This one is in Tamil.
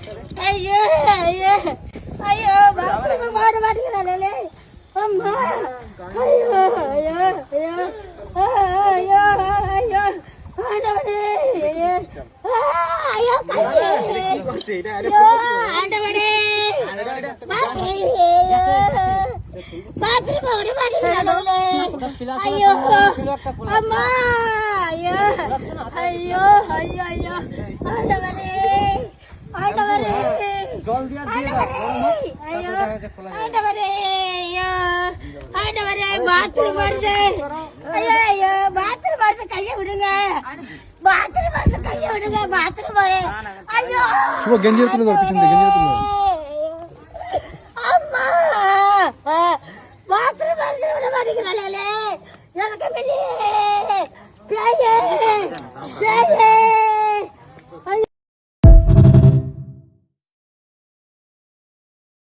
ஐயோ ஐயோ ஐயோ பாத்ரூம் மாட மாட்டேங்கிறாளே அம்மா ஐயோ ஐயோ ஐயோ ஐயோ ஐயோ ஆண்டவனே ஐயோ ஆண்டவனே பாத்ரூம் மாட மாட்டேங்கிறாளே ஐயோ அம்மா ஐயோ ஐயோ ஐயோ ஐயோ ஆண்டவனே ஆண்டவரே ஆண்டவரே பாத்ரூம் வருது ஐயோ ஐயோ பாத்ரூம் வருது கையை விடுங்க பாத்ரூம் வருது கையை விடுங்க பாத்ரூம் ஐயோ அம்மா பாத்ரூம் வருது விட மாட்டேங்கிறாளே எனக்கு பேயே